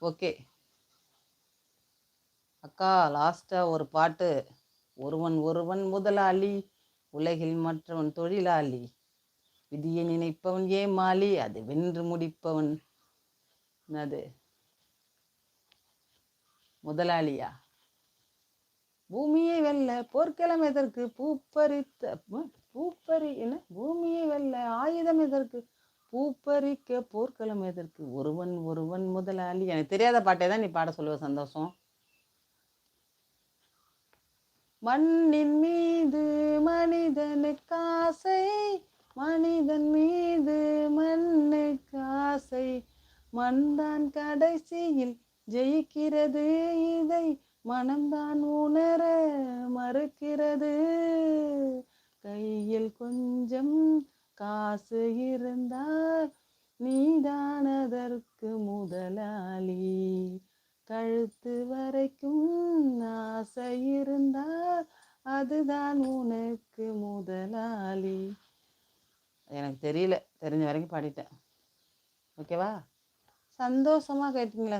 Okay அக்கா, லாஸ்ட்டாக ஒரு பாட்டு. ஒருவன் ஒருவன் முதலாளி, உலகில் மற்றவன் தொழிலாளி, விதியை நினைப்பவன் ஏமாளி, அது வென்று முடிப்பவன் என்னது முதலாளியா? பூமியை வெல்ல போர்க்களம் எதற்கு, பூப்பறி என்ன பூமியை வெல்ல ஆயுதம் எதற்கு, பூப்பறிக்க போர்க்களம் எதற்கு, ஒருவன் ஒருவன் முதலாளி. எனக்கு தெரியாத பாட்டை தான் நீ பாட சொல்லுவ. சந்தோஷம். மண்ணின் மீது மனிதனுக்கு ஆசை, மனிதன் மீது மண்ணுக்கு ஆசை, மண்தான் கடைசியில் ஜெயிக்கிறது, இதை மனம்தான் உணர மறுக்கிறது. கையில் கொஞ்சம் காசு இருந்தால் நீதான் அதற்கு முதலாளி, கழுத்து வரைக்கும் ஆசை இருந்தால் அதுதான் உனக்கு முதலாளி. எனக்கு தெரியல, தெரிஞ்ச வரைக்கும் பாடிட்டேன். ஓகேவா? சந்தோஷமா கேட்டீங்களா?